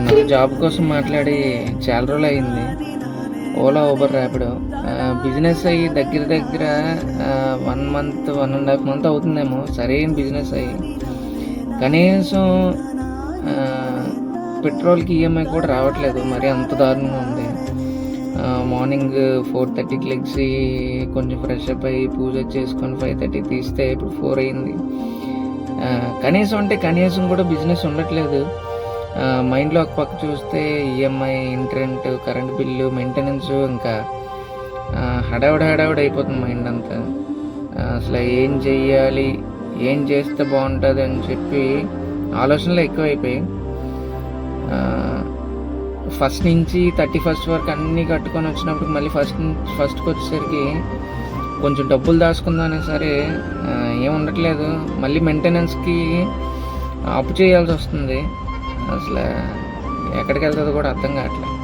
నాకు జాబ్ కోసం మాట్లాడి చాలా రోజులు అయింది. ఓలా, ఊబర్, ర్యాపిడో బిజినెస్ అయ్యి దగ్గర దగ్గర 1 మంత్, 1½ మంత్ అవుతుందేమో సరైన బిజినెస్ అయ్యి. కనీసం పెట్రోల్‌కి ఈఎంఐ కూడా రావట్లేదు. మరీ అంత దారుణంగా ఉంది. మార్నింగ్ 4:30కి లెగిసి కొంచెం ఫ్రెష్ అప్ అయ్యి పూజ చేసుకొని 5:30కి తీస్తే ఇప్పుడు 4 అయింది. కనీసం అంటే కనీసం కూడా బిజినెస్ ఉండట్లేదు. మైండ్‌లో ఒక పక్క చూస్తే EMI, internet, current bill, maintenance, ఇంకా హడావిడి అయిపోతుంది మైండ్ అంతా. అసలు ఏం చెయ్యాలి, ఏం చేస్తే బాగుంటుంది అని చెప్పి ఆలోచనలు ఎక్కువైపోయాయి. ఫస్ట్ నుంచి 31st వరకు అన్నీ కట్టుకొని వచ్చినప్పుడు మళ్ళీ ఫస్ట్కి వచ్చేసరికి కొంచెం డబ్బులు దాచుకుందానే సరే ఏం ఉండట్లేదు. మళ్ళీ మెయింటెనెన్స్కి అప్పు చేయాల్సి వస్తుంది. అసలు ఎక్కడికి వెళ్తుందో కూడా అర్థం కావట్లేదు.